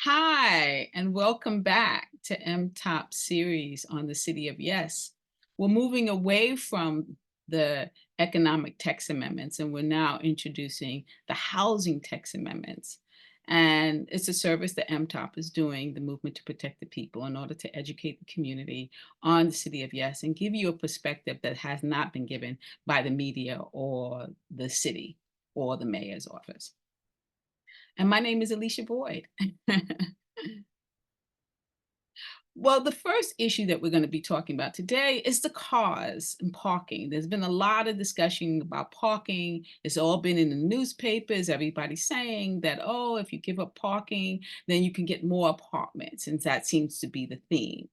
Hi, and welcome back to M-Top series on the City of Yes. We're moving away from the economic text amendments, and we're now introducing the housing text amendments. And it's a service that M-Top is doing, the movement to protect the people, in order to educate the community on the City of Yes and give you a perspective that has not been given by the media or the city or the mayor's office. And my name is Alicia Boyd. Well, the first issue that we're going to be talking about today is the cars and parking. There's been a lot of discussion about parking. It's all been in the newspapers. Everybody's saying that, oh, if you give up parking, then you can get more apartments. And that seems to be the theme.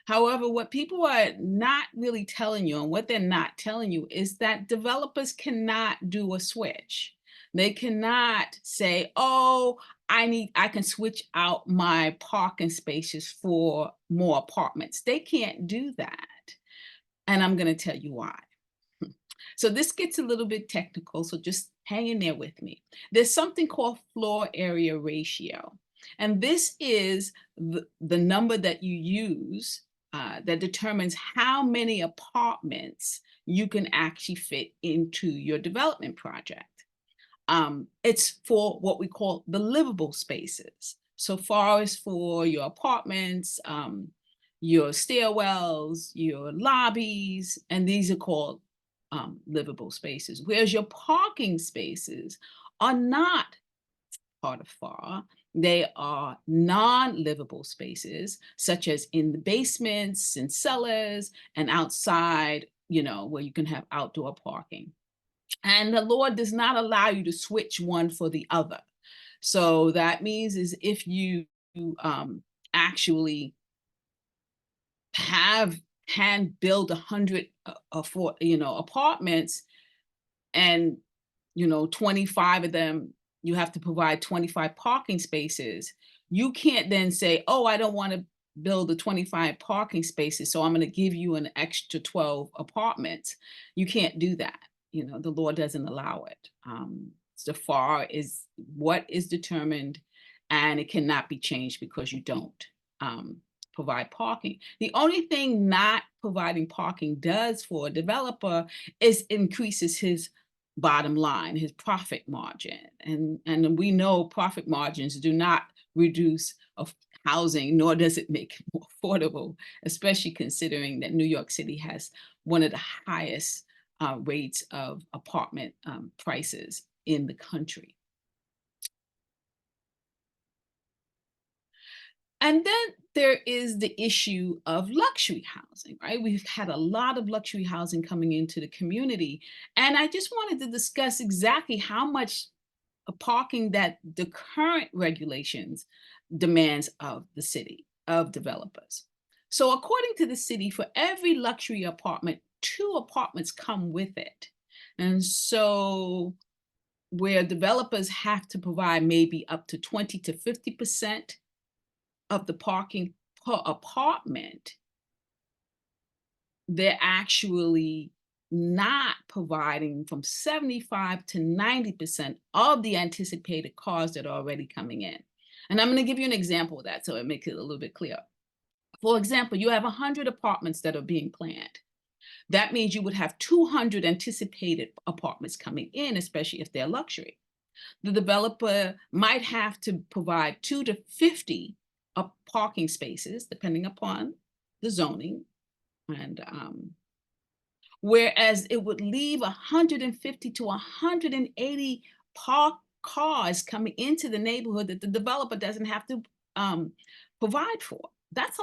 However, what people are not really telling you, and what they're not telling you, is that developers cannot do a switch. They cannot say, oh, I can switch out my parking spaces for more apartments. They can't do that. And I'm going to tell you why. So this gets a little bit technical, so just hang in there with me. There's something called floor area ratio. And this is the number that you use that determines how many apartments you can actually fit into your development project. It's for what we call the livable spaces. So far as for your apartments, your stairwells, your lobbies, and these are called livable spaces. Whereas your parking spaces are not part of FAR. They are non-livable spaces, such as in the basements and cellars and outside, where you can have outdoor parking. And the law does not allow you to switch one for the other. So that means is if you actually can build 100 apartments, and 25 of them you have to provide 25 parking spaces. You can't then say, oh, I don't want to build the 25 parking spaces, so I'm going to give you an extra 12 apartments. You can't do that. The law doesn't allow it. So far is what is determined, and it cannot be changed because you don't provide parking. The only thing not providing parking does for a developer is increases his bottom line, his profit margin. And we know profit margins do not reduce of housing, nor does it make it more affordable, especially considering that New York City has one of the highest rates of apartment prices in the country. And then there is the issue of luxury housing, right? We've had a lot of luxury housing coming into the community. And I just wanted to discuss exactly how much parking that the current regulations demands of the city, of developers. So according to the city, for every luxury apartment, 2 apartments come with it. And so where developers have to provide maybe up to 20 to 50% of the parking per apartment, they're actually not providing from 75 to 90% of the anticipated cars that are already coming in. And I'm going to give you an example of that so it makes it a little bit clearer. For example, you have 100 apartments that are being planned. That means you would have 200 anticipated apartments coming in, especially if they're luxury. The developer might have to provide 2 to 50 parking spaces, depending upon the zoning. And whereas it would leave 150 to 180 parked cars coming into the neighborhood that the developer doesn't have to provide for. That's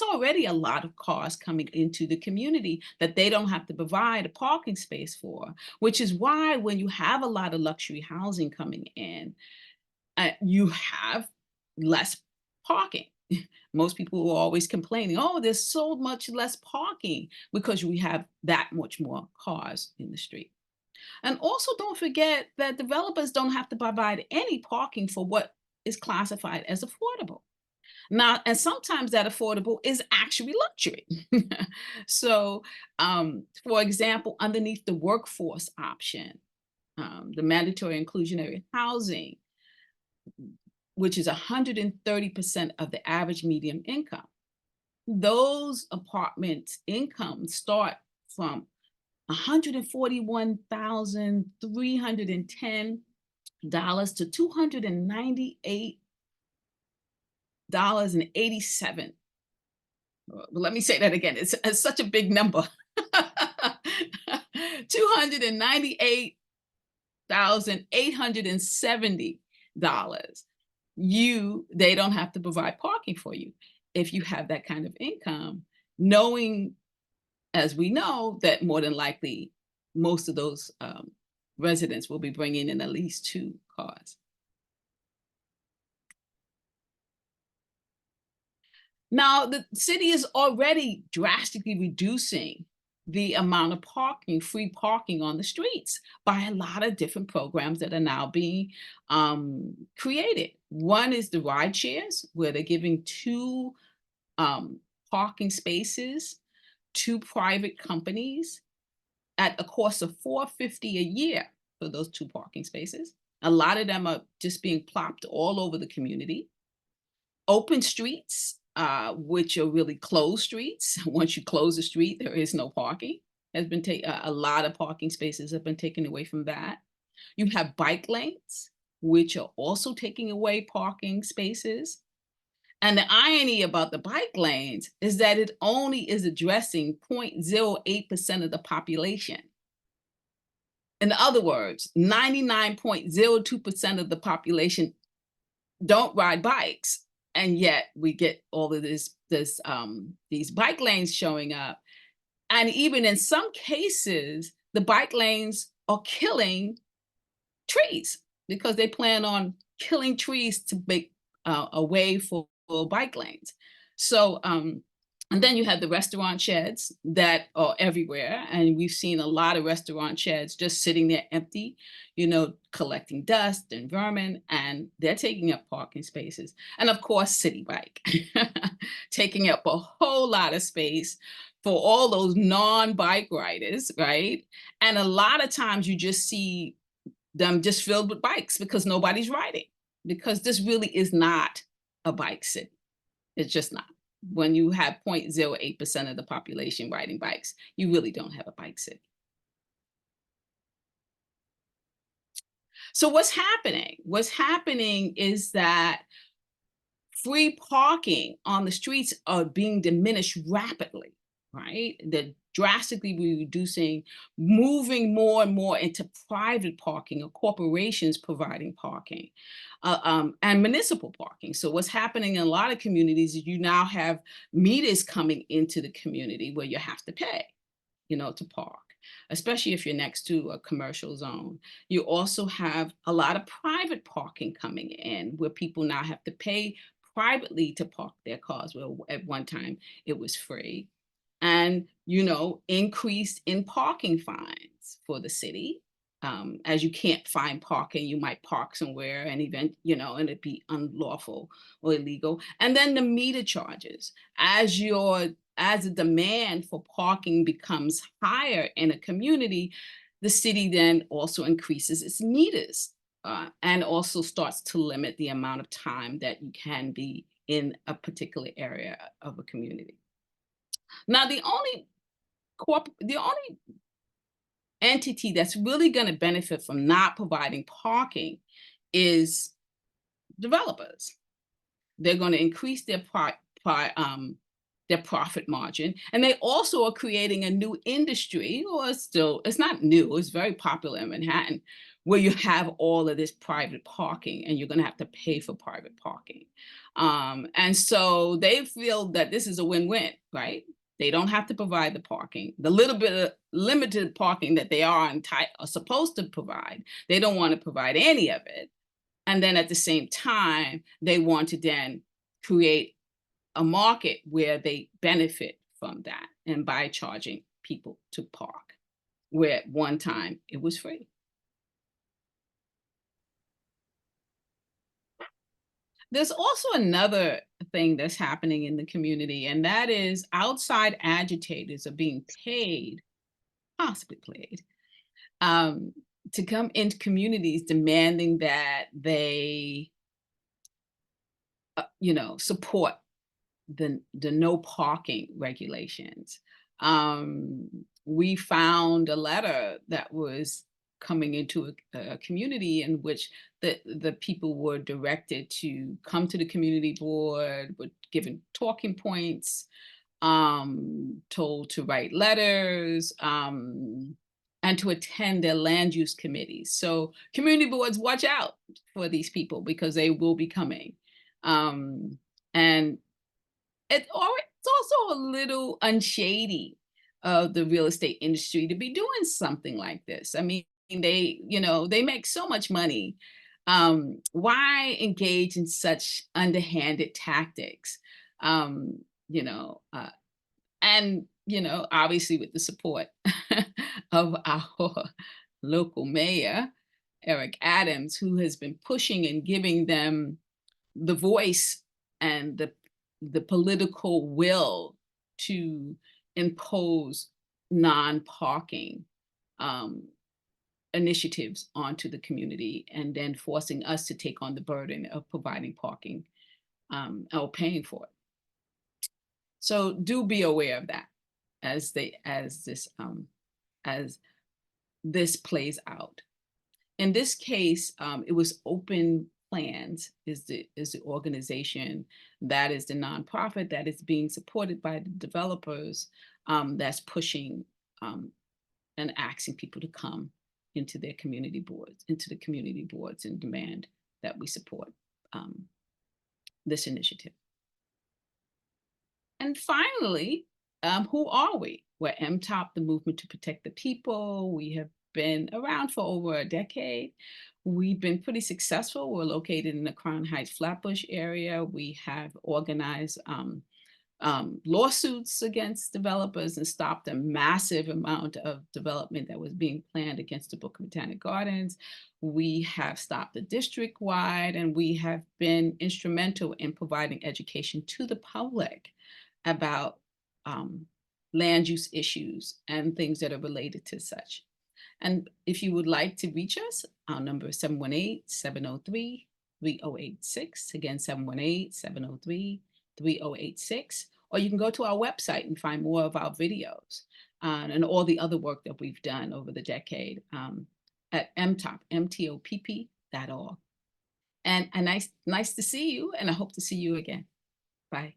already a lot of cars coming into the community that they don't have to provide a parking space for, which is why when you have a lot of luxury housing coming in, you have less parking. Most people are always complaining, oh, there's so much less parking because we have that much more cars in the street. And also don't forget that developers don't have to provide any parking for what is classified as affordable. Now, and sometimes that affordable is actually luxury. So, for example, underneath the workforce option, the mandatory inclusionary housing, which is 130% of the average median income. Those apartments' incomes start from $141,310 to $298.87. Let me say that again. It's such a big number. $298,870. They don't have to provide parking for you if you have that kind of income, knowing, as we know, that more than likely most of those residents will be bringing in at least two cars. Now, the city is already drastically reducing the amount of parking, free parking on the streets by a lot of different programs that are now being created. One is the ride shares, where they're giving two parking spaces to private companies at a cost of $450 a year for those two parking spaces. A lot of them are just being plopped all over the community. Open streets, which are really closed streets. Once you close the street, there is no parking. Has been a lot of parking spaces have been taken away from that. You have bike lanes, which are also taking away parking spaces. And the irony about the bike lanes is that it only is addressing 0.08% of the population. In other words, 99.02% of the population don't ride bikes, and yet we get all of these bike lanes showing up. And even in some cases, the bike lanes are killing trees because they plan on killing trees to make a way for bike lanes. So, and then you have the restaurant sheds that are everywhere. And we've seen a lot of restaurant sheds just sitting there empty, collecting dust and vermin, and they're taking up parking spaces. And of course, City Bike, taking up a whole lot of space for all those non-bike riders, right? And a lot of times you just see them just filled with bikes because nobody's riding, because this really is not a bike city. It's just not. When you have 0.08% of the population riding bikes, you really don't have a bike city. So what's happening? What's happening is that free parking on the streets are being diminished rapidly, right? They're drastically reducing, moving more and more into private parking or corporations providing parking and municipal parking. So what's happening in a lot of communities is you now have meters coming into the community where you have to pay, to park, especially if you're next to a commercial zone. You also have a lot of private parking coming in where people now have to pay privately to park their cars, where at one time it was free. And, increased in parking fines for the city. As you can't find parking, you might park somewhere and and it'd be unlawful or illegal. And then the meter charges. As the demand for parking becomes higher in a community, the city then also increases its meters and also starts to limit the amount of time that you can be in a particular area of a community. Now, the only entity that's really going to benefit from not providing parking is developers. They're going to increase their profit margin, and they also are creating a new industry. Or it's not new, it's very popular in Manhattan, where you have all of this private parking and you're going to have to pay for private parking. And so they feel that this is a win-win, right? They don't have to provide the parking. The little bit of limited parking that they are supposed to provide, they don't want to provide any of it. And then at the same time, they want to then create a market where they benefit from that, and by charging people to park, where at one time it was free. There's also another thing that's happening in the community, and that is outside agitators are being paid, possibly paid, to come into communities demanding that they support the no parking regulations. Um, we found a letter that was coming into a community in which the people were directed to come to the community board, were given talking points, told to write letters, and to attend their land use committees. So community boards, watch out for these people because they will be coming. And it's also a little unshady of the real estate industry to be doing something like this. I mean, they make so much money. Why engage in such underhanded tactics? Um, you know, uh, and obviously with the support of our local mayor, Eric Adams, who has been pushing and giving them the voice and the political will to impose non-parking um, initiatives onto the community, and then forcing us to take on the burden of providing parking or paying for it. So do be aware of that as this plays out. In this case, it was Open Plans is the organization that is the nonprofit that is being supported by the developers, that's pushing and asking people to come into the community boards and demand that we support um, this initiative. And finally, who are we? We're MTOP, the Movement to Protect the People. We have been around for over a decade. We've been pretty successful. We're located in the Crown Heights Flatbush area. We have organized lawsuits against developers and stopped a massive amount of development that was being planned against the Book Botanic Gardens. We have stopped the district-wide, and we have been instrumental in providing education to the public about land use issues and things that are related to such. And if you would like to reach us, our number is 718-703-3086. Again, 718-703-3086. Or you can go to our website and find more of our videos and all the other work that we've done over the decade at mtopp.org. And nice to see you, and I hope to see you again. Bye.